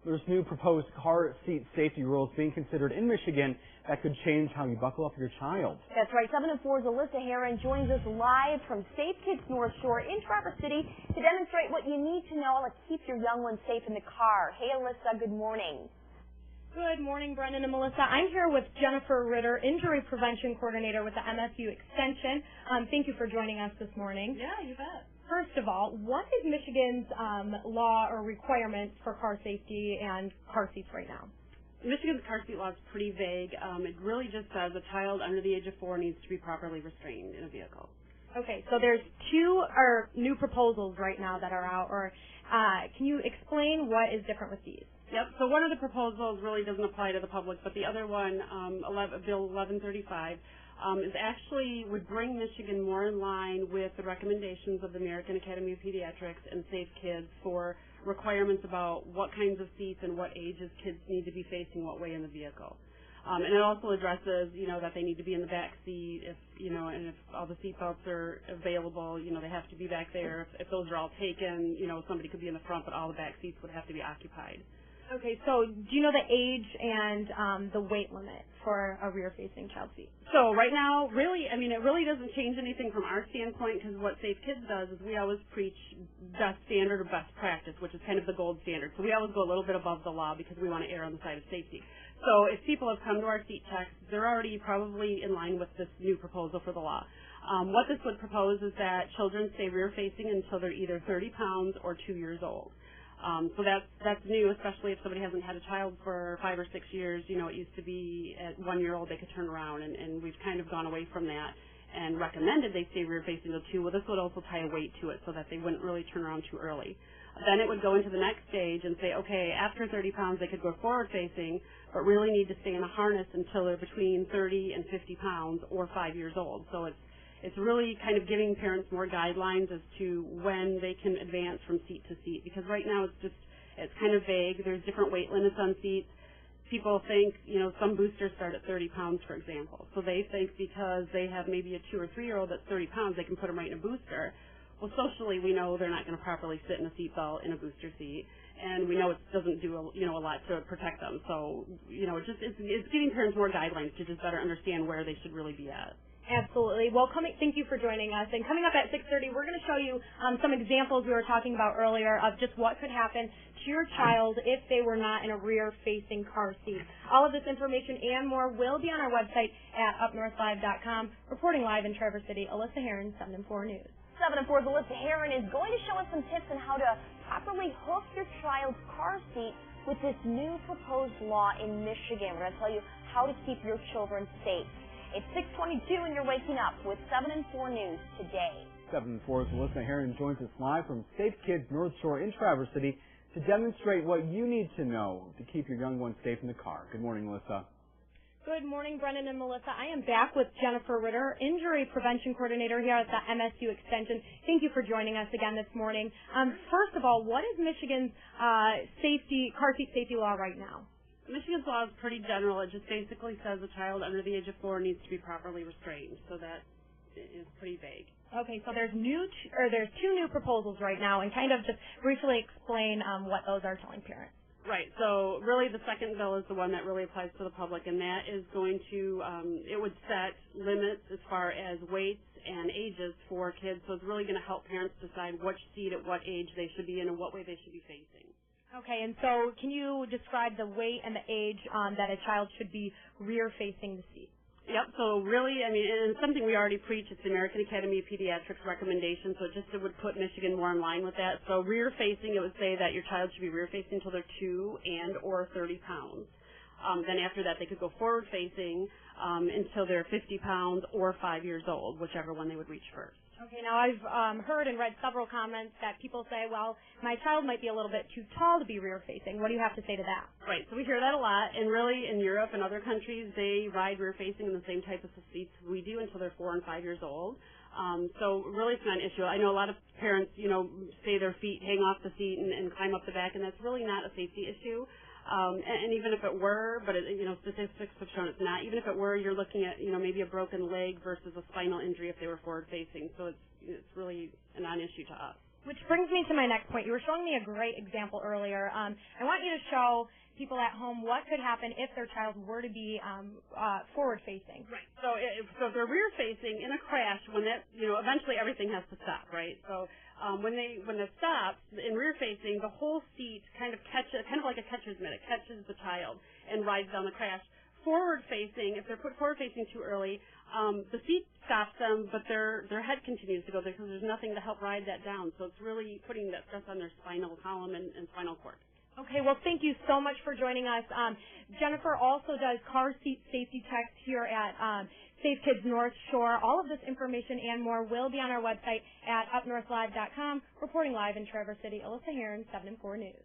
There's new proposed car seat safety rules being considered in Michigan that could change how you buckle up your child. That's right. 7 and 4's Alyssa Heron joins us live from Safe Kids North Shore in Traverse City to demonstrate what you need to know to keep your young ones safe in the car. Hey, Alyssa, good morning. Good morning, Brendan and Melissa. I'm here with Jennifer Ritter, Injury Prevention Coordinator with the MSU Extension. Thank you for joining us this morning. Yeah, you bet. First of all, what is Michigan's law or requirements for car safety and car seats right now? Michigan's car seat law is pretty vague. It really just says a child under the age of 4 needs to be properly restrained in a vehicle. Okay, so there's two new proposals right now that are out, or can you explain what is different with these? Yep, so one of the proposals really doesn't apply to the public, but the other one, Bill 1135, is actually would bring Michigan more in line with the recommendations of the American Academy of Pediatrics and Safe Kids for requirements about what kinds of seats and what ages kids need to be facing what way in the vehicle. And it also addresses, that they need to be in the back seat and if all the seat belts are available, they have to be back there. If those are all taken, somebody could be in the front, but all the back seats would have to be occupied. Okay, so do you know the age and the weight limit for a rear-facing child seat? So right now, really, it really doesn't change anything from our standpoint, because what Safe Kids does is we always preach best standard or best practice, which is kind of the gold standard. So we always go a little bit above the law because we want to err on the side of safety. So if people have come to our seat checks, they're already probably in line with this new proposal for the law. What this would propose is that children stay rear-facing until they're either 30 pounds or 2 years old. So that's new, especially if somebody hasn't had a child for 5 or 6 years. It used to be at 1 year old they could turn around, and we've kind of gone away from that and recommended they stay rear-facing till 2. Well, this would also tie a weight to it so that they wouldn't really turn around too early. Then it would go into the next stage and say, okay, after 30 pounds they could go forward-facing, but really need to stay in a harness until they're between 30 and 50 pounds or 5 years old. So it's really kind of giving parents more guidelines as to when they can advance from seat to seat, because right now it's kind of vague. There's different weight limits on seats. People think, some boosters start at 30 pounds, for example. So they think because they have maybe a 2 or 3 year old that's 30 pounds, they can put them right in a booster. Well, socially, we know they're not going to properly sit in a seatbelt in a booster seat, and we know it doesn't do a lot to protect them. So, it's giving parents more guidelines to just better understand where they should really be at. Absolutely. Well, thank you for joining us. And coming up at 6:30, we're going to show you some examples we were talking about earlier of just what could happen to your child if they were not in a rear-facing car seat. All of this information and more will be on our website at UpNorthLive.com. Reporting live in Traverse City, Alyssa Heron, 7 and 4 News. 7 and 4's Alyssa Heron is going to show us some tips on how to properly hook your child's car seat with this new proposed law in Michigan. We're going to tell you how to keep your children safe. It's 6:22 and you're waking up with 7 and 4 News today. 7 and 4's Alyssa Heron joins us live from Safe Kids North Shore in Traverse City to demonstrate what you need to know to keep your young ones safe in the car. Good morning, Alyssa. Good morning, Brendan and Melissa. I am back with Jennifer Ritter, Injury Prevention Coordinator here at the MSU Extension. Thank you for joining us again this morning. First of all, what is Michigan's car seat safety law right now? Michigan's law is pretty general. It just basically says a child under the age of 4 needs to be properly restrained. So that is pretty vague. Okay, so there's two new proposals right now, and kind of just briefly explain what those are telling parents. Right. So really the second bill is the one that really applies to the public, and that is going to, it would set limits as far as weights and ages for kids. So it's really going to help parents decide which seat at what age they should be in and what way they should be facing. Okay, and so can you describe the weight and the age that a child should be rear-facing the seat? Yep, so really, and it's something we already preach. It's the American Academy of Pediatrics recommendation, so it would put Michigan more in line with that. So rear-facing, it would say that your child should be rear-facing until they're 2 and or 30 pounds. Then after that, they could go forward-facing until they're 50 pounds or 5 years old, whichever one they would reach first. Okay, now I've heard and read several comments that people say, well, my child might be a little bit too tall to be rear-facing. What do you have to say to that? Right, so we hear that a lot, and really in Europe and other countries, they ride rear-facing in the same type of seats we do until they're 4 and 5 years old. So really it's not an issue. I know a lot of parents, say their feet hang off the seat and climb up the back, and that's really not a safety issue. And even if it were, but statistics have shown it's not. Even if it were, you're looking at maybe a broken leg versus a spinal injury if they were forward facing. So it's really a non-issue to us. Which brings me to my next point. You were showing me a great example earlier. I want you to show people at home what could happen if their child were to be forward-facing. Right. So if they're rear-facing in a crash, when that, eventually everything has to stop, right? So when it stops in rear-facing, the whole seat kind of like a catcher's mitt. It catches the child and rides down the crash. Forward-facing, if they're put forward-facing too early, the seat stops them, but their head continues to go there because there's nothing to help ride that down. So it's really putting that stress on their spinal column and spinal cord. Okay, well, thank you so much for joining us. Jennifer also does car seat safety checks here at Safe Kids North Shore. All of this information and more will be on our website at UpNorthLive.com. Reporting live in Traverse City, Alyssa Heron, 7 and 4 News.